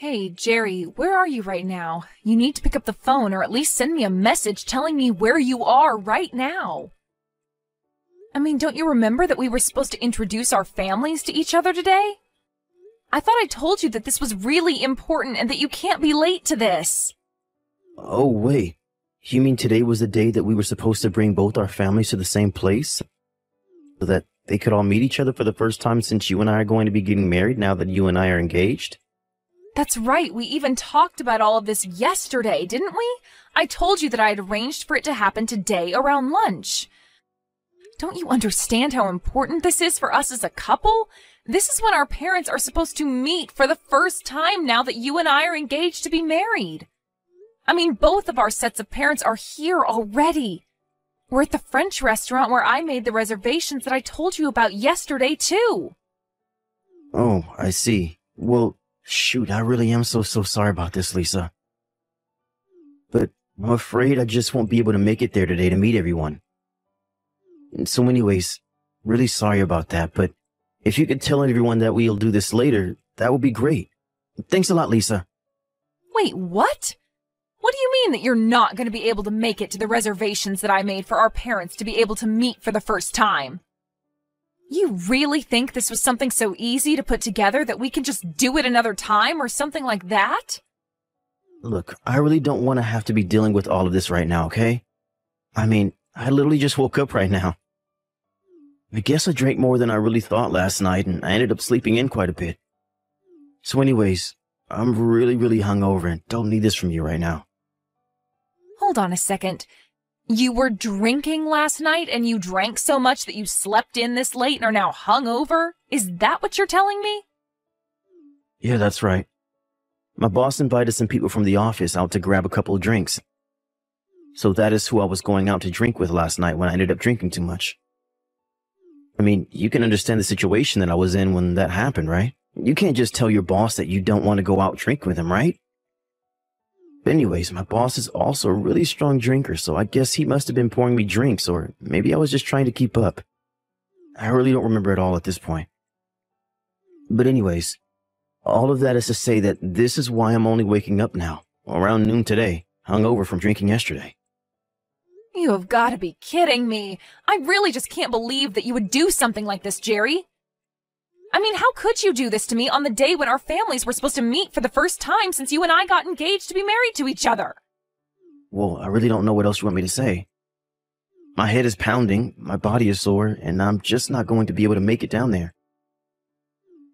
Hey, Jerry, where are you right now? You need to pick up the phone or at least send me a message telling me where you are right now. I mean, don't you remember that we were supposed to introduce our families to each other today? I thought I told you that this was really important and that you can't be late to this. Oh, wait. You mean today was the day that we were supposed to bring both our families to the same place? So that they could all meet each other for the first time since you and I are going to be getting married now that you and I are engaged? That's right, we even talked about all of this yesterday, didn't we? I told you that I had arranged for it to happen today around lunch. Don't you understand how important this is for us as a couple? This is when our parents are supposed to meet for the first time now that you and I are engaged to be married. I mean, both of our sets of parents are here already. We're at the French restaurant where I made the reservations that I told you about yesterday, too. Oh, I see. Well, shoot, I really am so sorry about this, Lisa. But I'm afraid I just won't be able to make it there today to meet everyone. And so anyways, really sorry about that, but if you could tell everyone that we'll do this later, that would be great. Thanks a lot, Lisa. Wait, what? What do you mean that you're not going to be able to make it to the reservations that I made for our parents to be able to meet for the first time? You really think this was something so easy to put together that we can just do it another time or something like that? Look, I really don't want to have to be dealing with all of this right now, okay? I mean, I literally just woke up right now. I guess I drank more than I really thought last night, and I ended up sleeping in quite a bit. So anyways, I'm really hungover and don't need this from you right now. Hold on a second. You were drinking last night and you drank so much that you slept in this late and are now hungover? Is that what you're telling me? Yeah, that's right. My boss invited some people from the office out to grab a couple of drinks. So that is who I was going out to drink with last night when I ended up drinking too much. I mean, you can understand the situation that I was in when that happened, right? You can't just tell your boss that you don't want to go out drink with him, right? But anyways, my boss is also a really strong drinker, so I guess he must have been pouring me drinks, or maybe I was just trying to keep up. I really don't remember it all at this point. But anyways, all of that is to say that this is why I'm only waking up now, around noon today, hungover from drinking yesterday. You have got to be kidding me. I really just can't believe that you would do something like this, Jerry. I mean, how could you do this to me on the day when our families were supposed to meet for the first time since you and I got engaged to be married to each other? Well, I really don't know what else you want me to say. My head is pounding, my body is sore, and I'm just not going to be able to make it down there.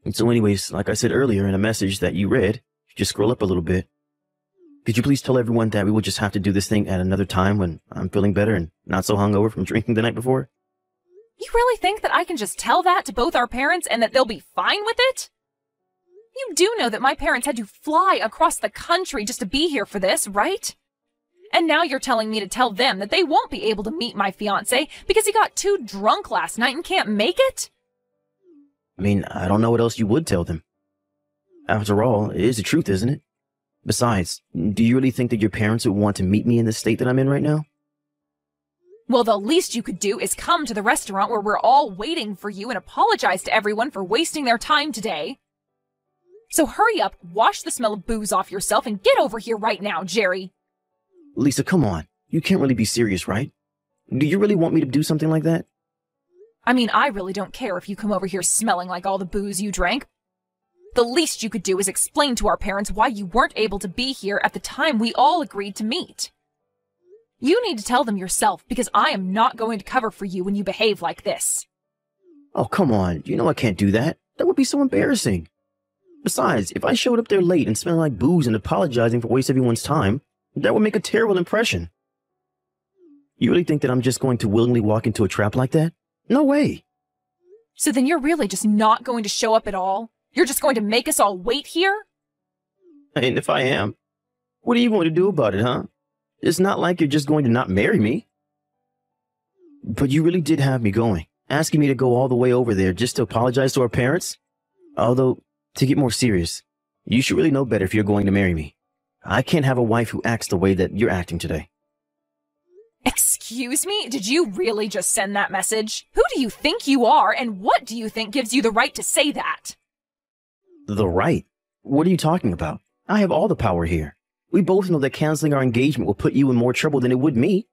And so anyways, like I said earlier in a message that you read, just scroll up a little bit. Could you please tell everyone that we will just have to do this thing at another time when I'm feeling better and not so hungover from drinking the night before? You really think that I can just tell that to both our parents and that they'll be fine with it? You do know that my parents had to fly across the country just to be here for this, right? And now you're telling me to tell them that they won't be able to meet my fiance because he got too drunk last night and can't make it? I mean, I don't know what else you would tell them. After all, it is the truth, isn't it? Besides, do you really think that your parents would want to meet me in the state that I'm in right now? Well, the least you could do is come to the restaurant where we're all waiting for you and apologize to everyone for wasting their time today. So hurry up, wash the smell of booze off yourself, and get over here right now, Jerry. Lisa, come on. You can't really be serious, right? Do you really want me to do something like that? I mean, I really don't care if you come over here smelling like all the booze you drank. The least you could do is explain to our parents why you weren't able to be here at the time we all agreed to meet. You need to tell them yourself, because I am not going to cover for you when you behave like this. Oh, come on. You know I can't do that. That would be so embarrassing. Besides, if I showed up there late and smelling like booze and apologizing for wasting everyone's time, that would make a terrible impression. You really think that I'm just going to willingly walk into a trap like that? No way. So then you're really just not going to show up at all? You're just going to make us all wait here? And if I am, what are you going to do about it, huh? It's not like you're just going to not marry me. But you really did have me going, asking me to go all the way over there just to apologize to our parents? Although, to get more serious, you should really know better if you're going to marry me. I can't have a wife who acts the way that you're acting today. Excuse me? Did you really just send that message? Who do you think you are, and what do you think gives you the right to say that? The right? What are you talking about? I have all the power here. We both know that canceling our engagement will put you in more trouble than it would me.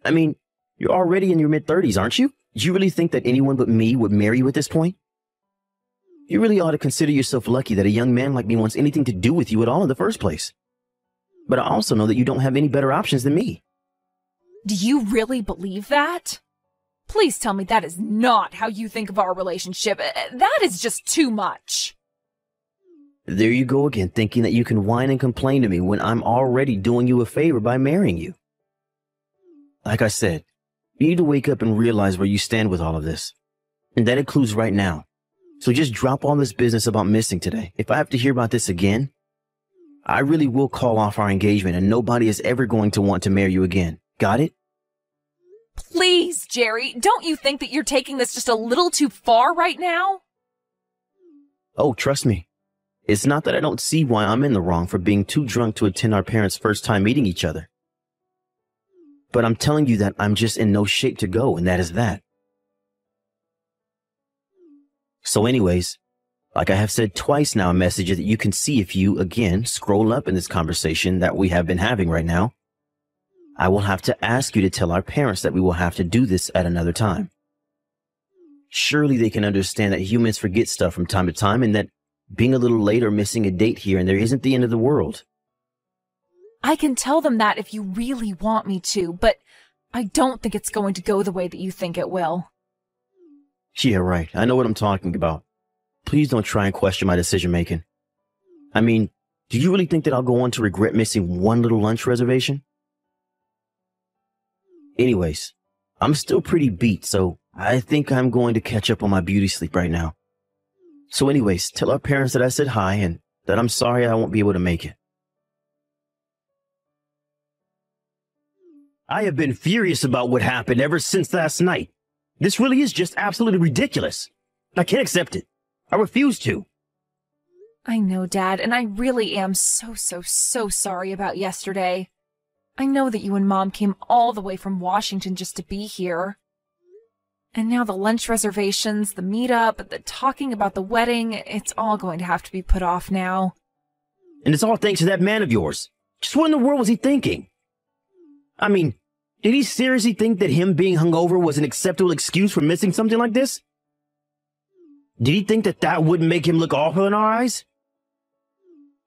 I mean, you're already in your mid-30s, aren't you? Do you really think that anyone but me would marry you at this point? You really ought to consider yourself lucky that a young man like me wants anything to do with you at all in the first place. But I also know that you don't have any better options than me. Do you really believe that? Please tell me that is not how you think of our relationship. That is just too much. There you go again, thinking that you can whine and complain to me when I'm already doing you a favor by marrying you. Like I said, you need to wake up and realize where you stand with all of this. And that includes right now. So just drop all this business about missing today. If I have to hear about this again, I really will call off our engagement and nobody is ever going to want to marry you again. Got it? Please, Jerry, don't you think that you're taking this just a little too far right now? Oh, trust me. It's not that I don't see why I'm in the wrong for being too drunk to attend our parents' first time meeting each other. But I'm telling you that I'm just in no shape to go, and that is that. So anyways, like I have said twice now in messages that you can see if you, again, scroll up in this conversation that we have been having right now, I will have to ask you to tell our parents that we will have to do this at another time. Surely they can understand that humans forget stuff from time to time and that being a little late or missing a date here and there isn't the end of the world. I can tell them that if you really want me to, but I don't think it's going to go the way that you think it will. Yeah, right. I know what I'm talking about. Please don't try and question my decision-making. I mean, do you really think that I'll go on to regret missing one little lunch reservation? Anyways, I'm still pretty beat, so I think I'm going to catch up on my beauty sleep right now. So anyways, tell our parents that I said hi and that I'm sorry I won't be able to make it. I have been furious about what happened ever since last night. This really is just absolutely ridiculous. I can't accept it. I refuse to. I know, Dad, and I really am so sorry about yesterday. I know that you and Mom came all the way from Washington just to be here. And now the lunch reservations, the meetup, the talking about the wedding, it's all going to have to be put off now. And it's all thanks to that man of yours. Just what in the world was he thinking? I mean, did he seriously think that him being hungover was an acceptable excuse for missing something like this? Did he think that that wouldn't make him look awful in our eyes?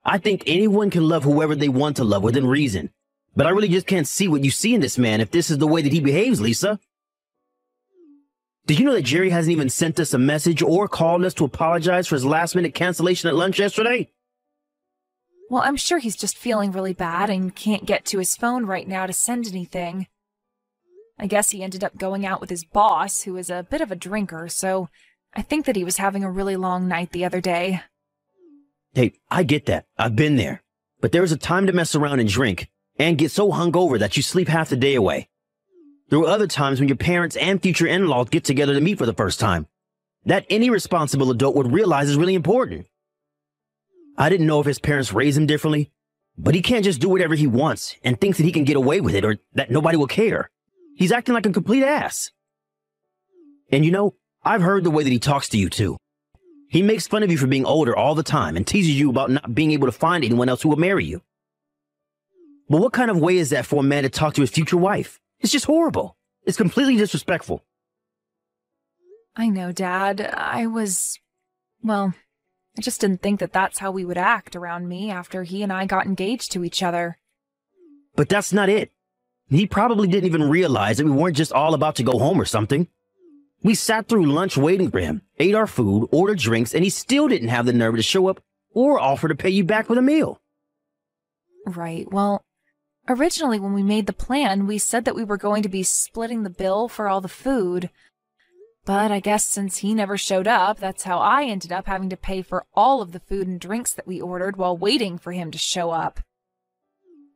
I think anyone can love whoever they want to love within reason. But I really just can't see what you see in this man if this is the way that he behaves, Lisa. Did you know that Jerry hasn't even sent us a message or called us to apologize for his last-minute cancellation at lunch yesterday? Well, I'm sure he's just feeling really bad and can't get to his phone right now to send anything. I guess he ended up going out with his boss, who is a bit of a drinker, so I think that he was having a really long night the other day. Hey, I get that. I've been there. But there is a time to mess around and drink, and get so hungover that you sleep half the day away. There were other times when your parents and future in-laws get together to meet for the first time. That any responsible adult would realize is really important. I didn't know if his parents raised him differently, but he can't just do whatever he wants and thinks that he can get away with it or that nobody will care. He's acting like a complete ass. And you know, I've heard the way that he talks to you too. He makes fun of you for being older all the time and teases you about not being able to find anyone else who will marry you. But what kind of way is that for a man to talk to his future wife? It's just horrible. It's completely disrespectful. I know, Dad. Well, I just didn't think that that's how we would act around me after he and I got engaged to each other. But that's not it. He probably didn't even realize that we weren't just all about to go home or something. We sat through lunch waiting for him, ate our food, ordered drinks, and he still didn't have the nerve to show up or offer to pay you back with a meal. Right, well, originally when we made the plan, we said that we were going to be splitting the bill for all the food. But I guess since he never showed up, that's how I ended up having to pay for all of the food and drinks that we ordered while waiting for him to show up.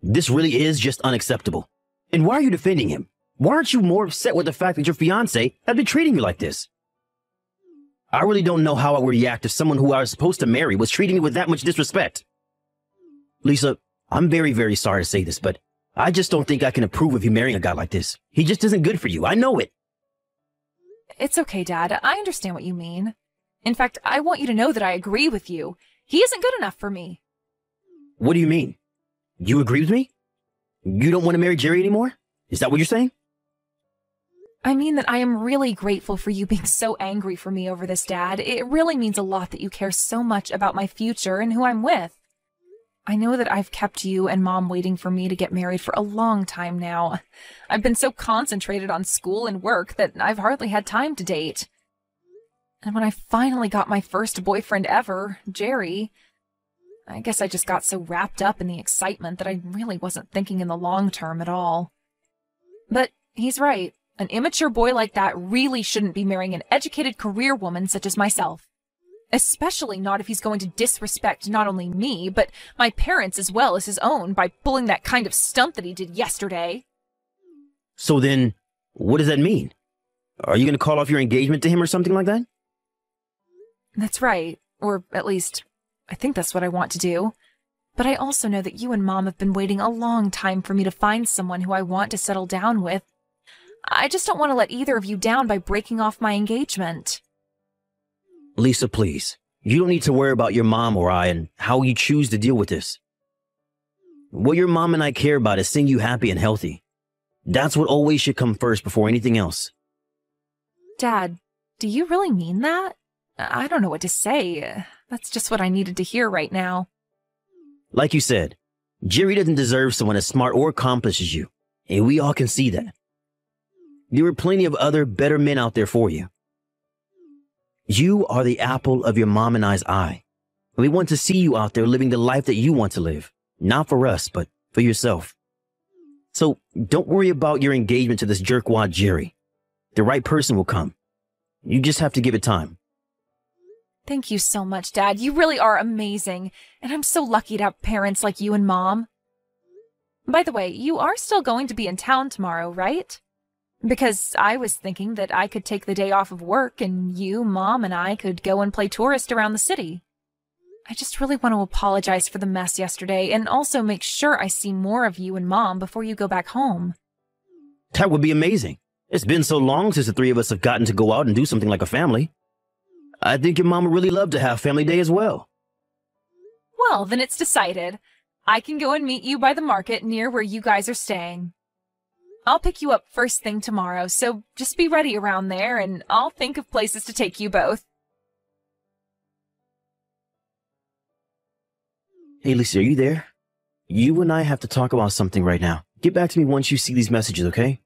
This really is just unacceptable. And why are you defending him? Why aren't you more upset with the fact that your fiance has been treating you like this? I really don't know how I would react if someone who I was supposed to marry was treating me with that much disrespect. Lisa, I'm very sorry to say this, but I just don't think I can approve of you marrying a guy like this. He just isn't good for you. I know it. It's okay, Dad. I understand what you mean. In fact, I want you to know that I agree with you. He isn't good enough for me. What do you mean? You agree with me? You don't want to marry Jerry anymore? Is that what you're saying? I mean that I am really grateful for you being so angry for me over this, Dad. It really means a lot that you care so much about my future and who I'm with. I know that I've kept you and Mom waiting for me to get married for a long time now. I've been so concentrated on school and work that I've hardly had time to date. And when I finally got my first boyfriend ever, Jerry, I guess I just got so wrapped up in the excitement that I really wasn't thinking in the long term at all. But he's right. An immature boy like that really shouldn't be marrying an educated career woman such as myself. Especially not if he's going to disrespect not only me, but my parents as well as his own by pulling that kind of stunt that he did yesterday. So then, what does that mean? Are you going to call off your engagement to him or something like that? That's right. Or at least, I think that's what I want to do. But I also know that you and Mom have been waiting a long time for me to find someone who I want to settle down with. I just don't want to let either of you down by breaking off my engagement. Lisa, please. You don't need to worry about your mom or I and how you choose to deal with this. What your mom and I care about is seeing you happy and healthy. That's what always should come first before anything else. Dad, do you really mean that? I don't know what to say. That's just what I needed to hear right now. Like you said, Jerry doesn't deserve someone as smart or accomplished as you, and we all can see that. There are plenty of other better men out there for you. You are the apple of your mom and I's eye. We want to see you out there living the life that you want to live. Not for us, but for yourself. So don't worry about your engagement to this jerkwad Jerry. The right person will come. You just have to give it time. Thank you so much, Dad. You really are amazing. And I'm so lucky to have parents like you and Mom. By the way, you are still going to be in town tomorrow, right? Because I was thinking that I could take the day off of work and you, Mom, and I could go and play tourist around the city. I just really want to apologize for the mess yesterday and also make sure I see more of you and Mom before you go back home. That would be amazing. It's been so long since the three of us have gotten to go out and do something like a family. I think your mom would really love to have family day as well. Well, then it's decided. I can go and meet you by the market near where you guys are staying. I'll pick you up first thing tomorrow, so just be ready around there, and I'll think of places to take you both. Hey, Lisa, are you there? You and I have to talk about something right now. Get back to me once you see these messages, okay?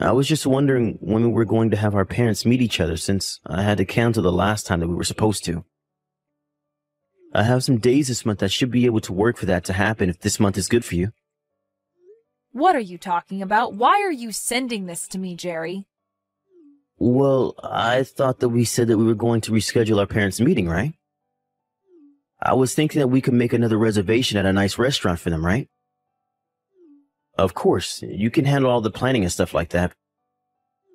I was just wondering when we were going to have our parents meet each other since I had to cancel the last time that we were supposed to. I have some days this month that should be able to work for that to happen if this month is good for you. What are you talking about? Why are you sending this to me, Jerry? Well, I thought that we said that we were going to reschedule our parents' meeting, right? I was thinking that we could make another reservation at a nice restaurant for them, right? Of course, you can handle all the planning and stuff like that.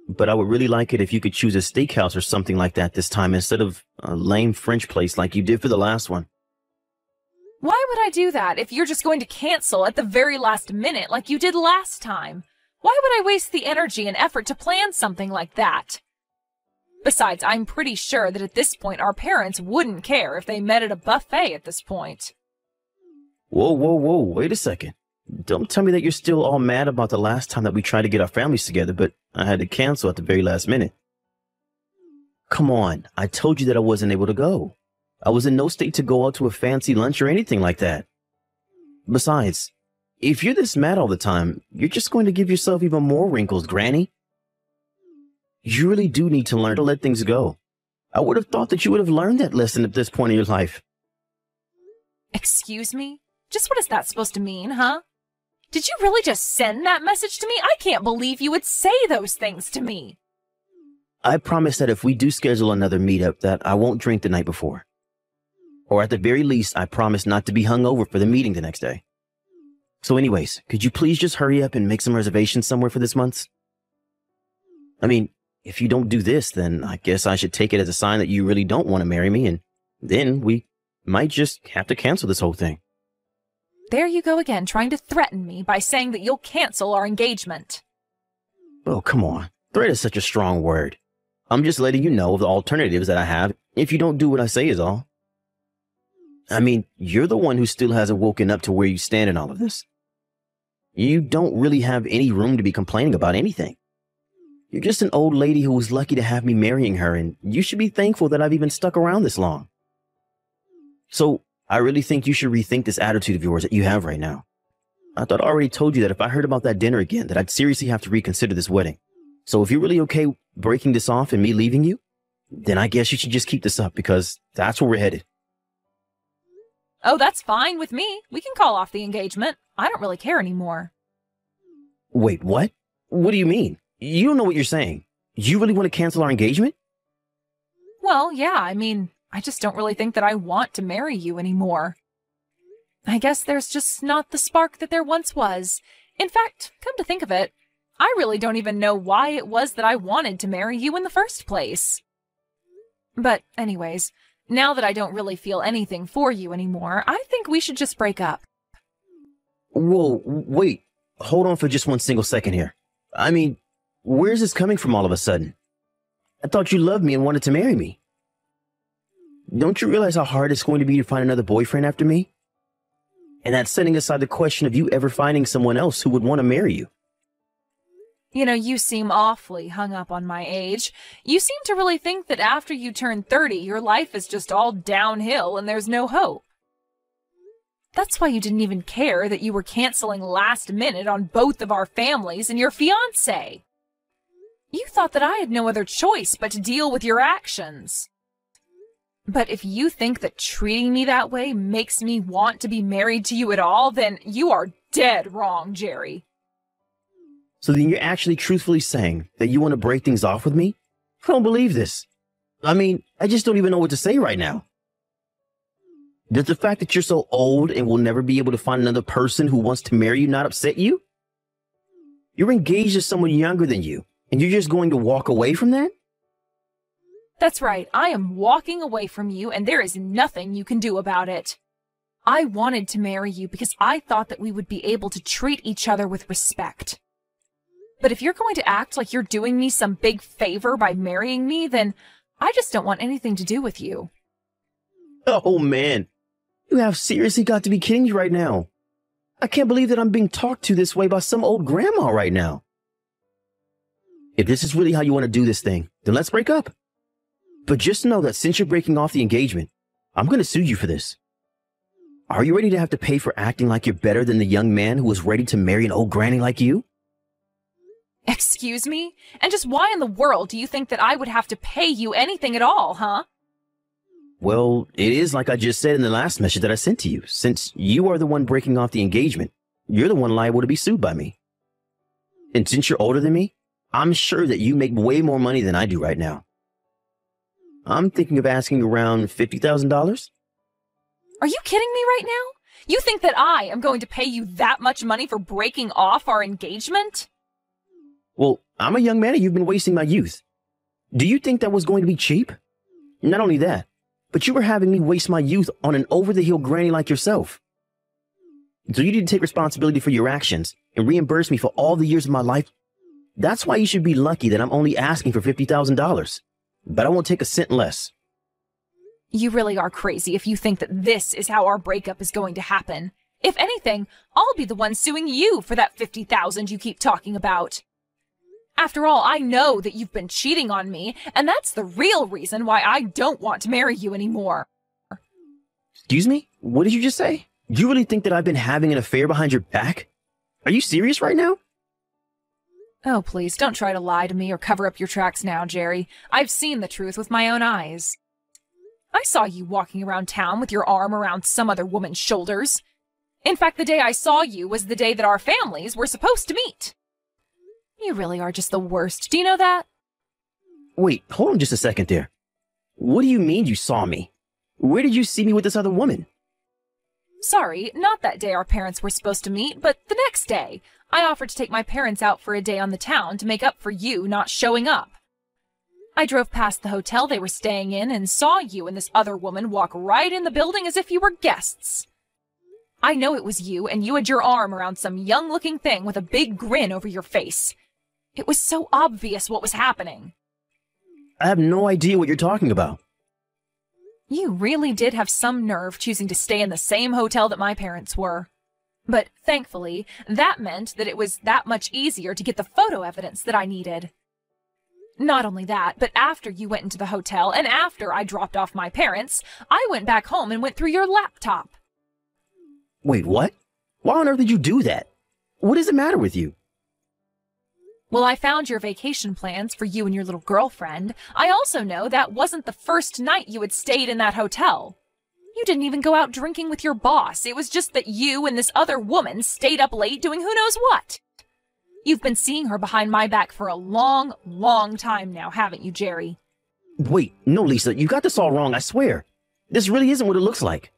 But I would really like it if you could choose a steakhouse or something like that this time instead of a lame French place like you did for the last one. Why would I do that if you're just going to cancel at the very last minute like you did last time? Why would I waste the energy and effort to plan something like that? Besides, I'm pretty sure that at this point our parents wouldn't care if they met at a buffet at this point. Whoa, wait a second. Don't tell me that you're still all mad about the last time that we tried to get our families together, but I had to cancel at the very last minute. Come on, I told you that I wasn't able to go. I was in no state to go out to a fancy lunch or anything like that. Besides, if you're this mad all the time, you're just going to give yourself even more wrinkles, Granny. You really do need to learn to let things go. I would have thought that you would have learned that lesson at this point in your life. Excuse me? Just what is that supposed to mean, huh? Did you really just send that message to me? I can't believe you would say those things to me. I promise that if we do schedule another meetup that I won't drink the night before. Or at the very least, I promise not to be hungover for the meeting the next day. So anyways, could you please just hurry up and make some reservations somewhere for this month? I mean, if you don't do this, then I guess I should take it as a sign that you really don't want to marry me, and then we might just have to cancel this whole thing. There you go again, trying to threaten me by saying that you'll cancel our engagement. Oh, come on. Threat is such a strong word. I'm just letting you know of the alternatives that I have if you don't do what I say is all. I mean, you're the one who still hasn't woken up to where you stand in all of this. You don't really have any room to be complaining about anything. You're just an old lady who was lucky to have me marrying her, and you should be thankful that I've even stuck around this long. So, I really think you should rethink this attitude of yours that you have right now. I thought I already told you that if I heard about that dinner again, that I'd seriously have to reconsider this wedding. So if you're really okay breaking this off and me leaving you, then I guess you should just keep this up, because that's where we're headed. Oh, that's fine with me. We can call off the engagement. I don't really care anymore. Wait, what? What do you mean? You don't know what you're saying. You really want to cancel our engagement? Well, yeah, I just don't really think that I want to marry you anymore. I guess there's just not the spark that there once was. In fact, come to think of it, I really don't even know why it was that I wanted to marry you in the first place. But anyways, now that I don't really feel anything for you anymore, I think we should just break up. Whoa, wait. Hold on for just one single second here. I mean, where's this coming from all of a sudden? I thought you loved me and wanted to marry me. Don't you realize how hard it's going to be to find another boyfriend after me? And that's setting aside the question of you ever finding someone else who would want to marry you. You know, you seem awfully hung up on my age. You seem to really think that after you turn 30, your life is just all downhill and there's no hope. That's why you didn't even care that you were canceling last minute on both of our families and your fiance. You thought that I had no other choice but to deal with your actions. But if you think that treating me that way makes me want to be married to you at all, then you are dead wrong, Jerry. So then you're actually truthfully saying that you want to break things off with me? I don't believe this. I mean, I just don't even know what to say right now. Does the fact that you're so old and will never be able to find another person who wants to marry you not upset you? You're engaged to someone younger than you, and you're just going to walk away from that? That's right, I am walking away from you, and there is nothing you can do about it. I wanted to marry you because I thought that we would be able to treat each other with respect. But if you're going to act like you're doing me some big favor by marrying me, then I just don't want anything to do with you. Oh man, you have seriously got to be kidding me right now. I can't believe that I'm being talked to this way by some old grandma right now. If this is really how you want to do this thing, then let's break up. But just know that since you're breaking off the engagement, I'm going to sue you for this. Are you ready to have to pay for acting like you're better than the young man who was ready to marry an old granny like you? Excuse me? And just why in the world do you think that I would have to pay you anything at all, huh? Well, it is like I just said in the last message that I sent to you. Since you are the one breaking off the engagement, you're the one liable to be sued by me. And since you're older than me, I'm sure that you make way more money than I do right now. I'm thinking of asking around $50,000. Are you kidding me right now? You think that I am going to pay you that much money for breaking off our engagement? Well, I'm a young man and you've been wasting my youth. Do you think that was going to be cheap? Not only that, but you were having me waste my youth on an over-the-hill granny like yourself. So you need to take responsibility for your actions and reimburse me for all the years of my life. That's why you should be lucky that I'm only asking for $50,000. But I won't take a cent less. You really are crazy if you think that this is how our breakup is going to happen. If anything, I'll be the one suing you for that $50,000 you keep talking about. After all, I know that you've been cheating on me, and that's the real reason why I don't want to marry you anymore. Excuse me? What did you just say? Do you really think that I've been having an affair behind your back? Are you serious right now? Oh, please, don't try to lie to me or cover up your tracks now, Jerry. I've seen the truth with my own eyes. I saw you walking around town with your arm around some other woman's shoulders. In fact, the day I saw you was the day that our families were supposed to meet. You really are just the worst. Do you know that? Wait, hold on just a second there. What do you mean you saw me? Where did you see me with this other woman? Sorry, not that day our parents were supposed to meet, but the next day. I offered to take my parents out for a day on the town to make up for you not showing up. I drove past the hotel they were staying in and saw you and this other woman walk right in the building as if you were guests. I know it was you, and you had your arm around some young-looking thing with a big grin over your face. It was so obvious what was happening. I have no idea what you're talking about. You really did have some nerve choosing to stay in the same hotel that my parents were. But thankfully, that meant that it was that much easier to get the photo evidence that I needed. Not only that, but after you went into the hotel and after I dropped off my parents, I went back home and went through your laptop. Wait, what? Why on earth did you do that? What does it matter with you? Well, I found your vacation plans for you and your little girlfriend. I also know that wasn't the first night you had stayed in that hotel. You didn't even go out drinking with your boss. It was just that you and this other woman stayed up late doing who knows what. You've been seeing her behind my back for a long, long time now, haven't you, Jerry? Wait, no, Lisa, you got this all wrong, I swear. This really isn't what it looks like.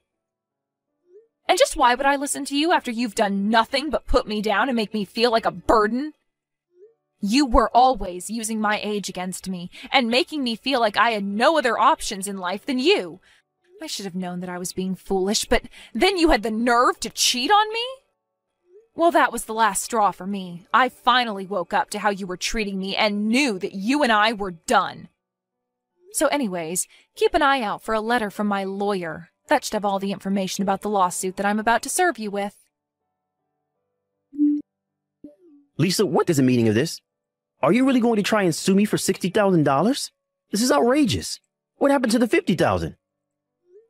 And just why would I listen to you after you've done nothing but put me down and make me feel like a burden? You were always using my age against me and making me feel like I had no other options in life than you. I should have known that I was being foolish, but then you had the nerve to cheat on me? Well, that was the last straw for me. I finally woke up to how you were treating me and knew that you and I were done. So anyways, keep an eye out for a letter from my lawyer. That should have all the information about the lawsuit that I'm about to serve you with. Lisa, what is the meaning of this? Are you really going to try and sue me for $60,000? This is outrageous. What happened to the $50,000?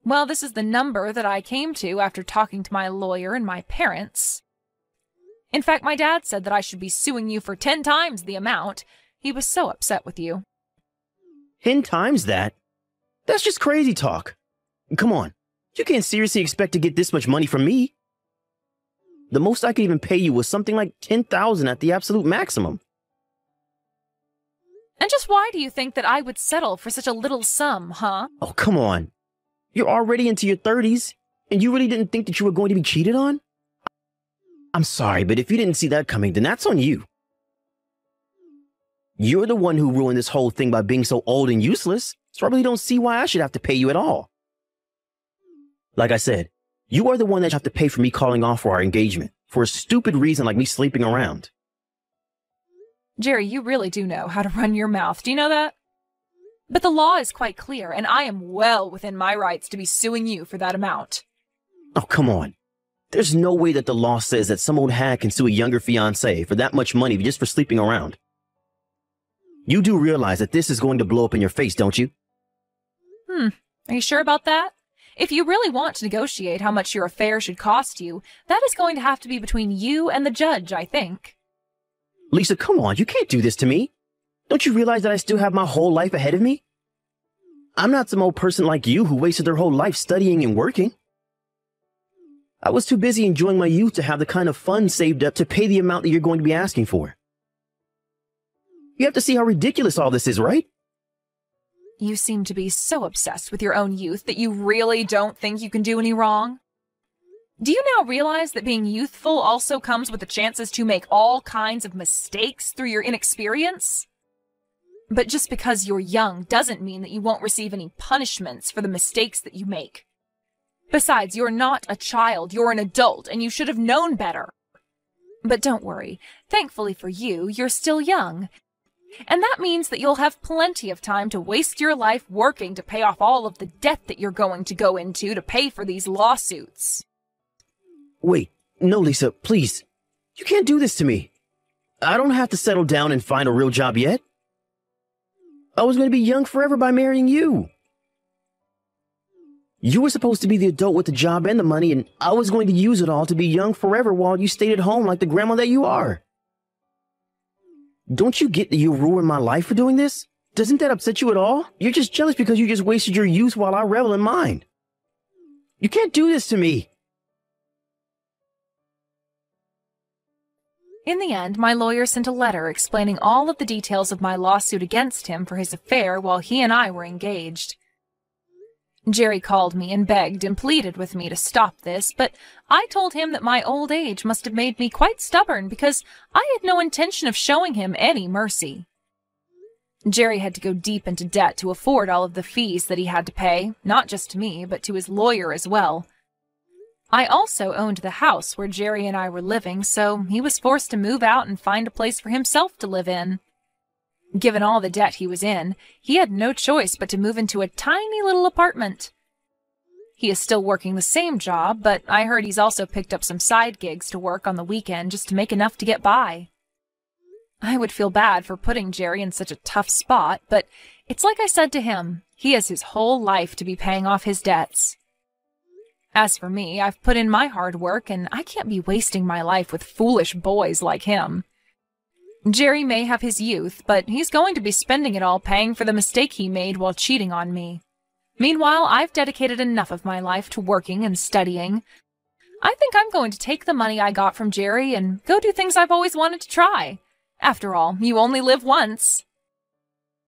Well, this is the number that I came to after talking to my lawyer and my parents. In fact, my dad said that I should be suing you for 10 times the amount. He was so upset with you. 10 times that? That's just crazy talk. Come on, you can't seriously expect to get this much money from me. The most I could even pay you was something like $10,000 at the absolute maximum. And just why do you think that I would settle for such a little sum, huh? Oh, come on. You're already into your 30s, and you really didn't think that you were going to be cheated on? I'm sorry, but if you didn't see that coming, then that's on you. You're the one who ruined this whole thing by being so old and useless, so I really don't see why I should have to pay you at all. Like I said, you are the one that should have to pay for me calling off for our engagement, for a stupid reason like me sleeping around. Jerry, you really do know how to run your mouth. Do you know that? But the law is quite clear, and I am well within my rights to be suing you for that amount. Oh, come on. There's no way that the law says that some old hag can sue a younger fiance for that much money just for sleeping around. You do realize that this is going to blow up in your face, don't you? Are you sure about that? If you really want to negotiate how much your affair should cost you, that is going to have to be between you and the judge, I think. Lisa, come on, you can't do this to me. Don't you realize that I still have my whole life ahead of me? I'm not some old person like you who wasted their whole life studying and working. I was too busy enjoying my youth to have the kind of funds saved up to pay the amount that you're going to be asking for. You have to see how ridiculous all this is, right? You seem to be so obsessed with your own youth that you really don't think you can do any wrong. Do you now realize that being youthful also comes with the chances to make all kinds of mistakes through your inexperience? But just because you're young doesn't mean that you won't receive any punishments for the mistakes that you make. Besides, you're not a child, you're an adult, and you should have known better. But don't worry, thankfully for you, you're still young. And that means that you'll have plenty of time to waste your life working to pay off all of the debt that you're going to go into to pay for these lawsuits. Wait, no, Lisa, please. You can't do this to me. I don't have to settle down and find a real job yet. I was going to be young forever by marrying you. You were supposed to be the adult with the job and the money, and I was going to use it all to be young forever while you stayed at home like the grandma that you are. Don't you get that you ruined my life for doing this? Doesn't that upset you at all? You're just jealous because you just wasted your youth while I revel in mine. You can't do this to me. In the end, my lawyer sent a letter explaining all of the details of my lawsuit against him for his affair while he and I were engaged. Jerry called me and begged and pleaded with me to stop this, but I told him that my old age must have made me quite stubborn because I had no intention of showing him any mercy. Jerry had to go deep into debt to afford all of the fees that he had to pay, not just to me, but to his lawyer as well. I also owned the house where Jerry and I were living, so he was forced to move out and find a place for himself to live in. Given all the debt he was in, he had no choice but to move into a tiny little apartment. He is still working the same job, but I heard he's also picked up some side gigs to work on the weekend just to make enough to get by. I would feel bad for putting Jerry in such a tough spot, but it's like I said to him, he has his whole life to be paying off his debts. As for me, I've put in my hard work, and I can't be wasting my life with foolish boys like him. Jerry may have his youth, but he's going to be spending it all paying for the mistake he made while cheating on me. Meanwhile, I've dedicated enough of my life to working and studying. I think I'm going to take the money I got from Jerry and go do things I've always wanted to try. After all, you only live once.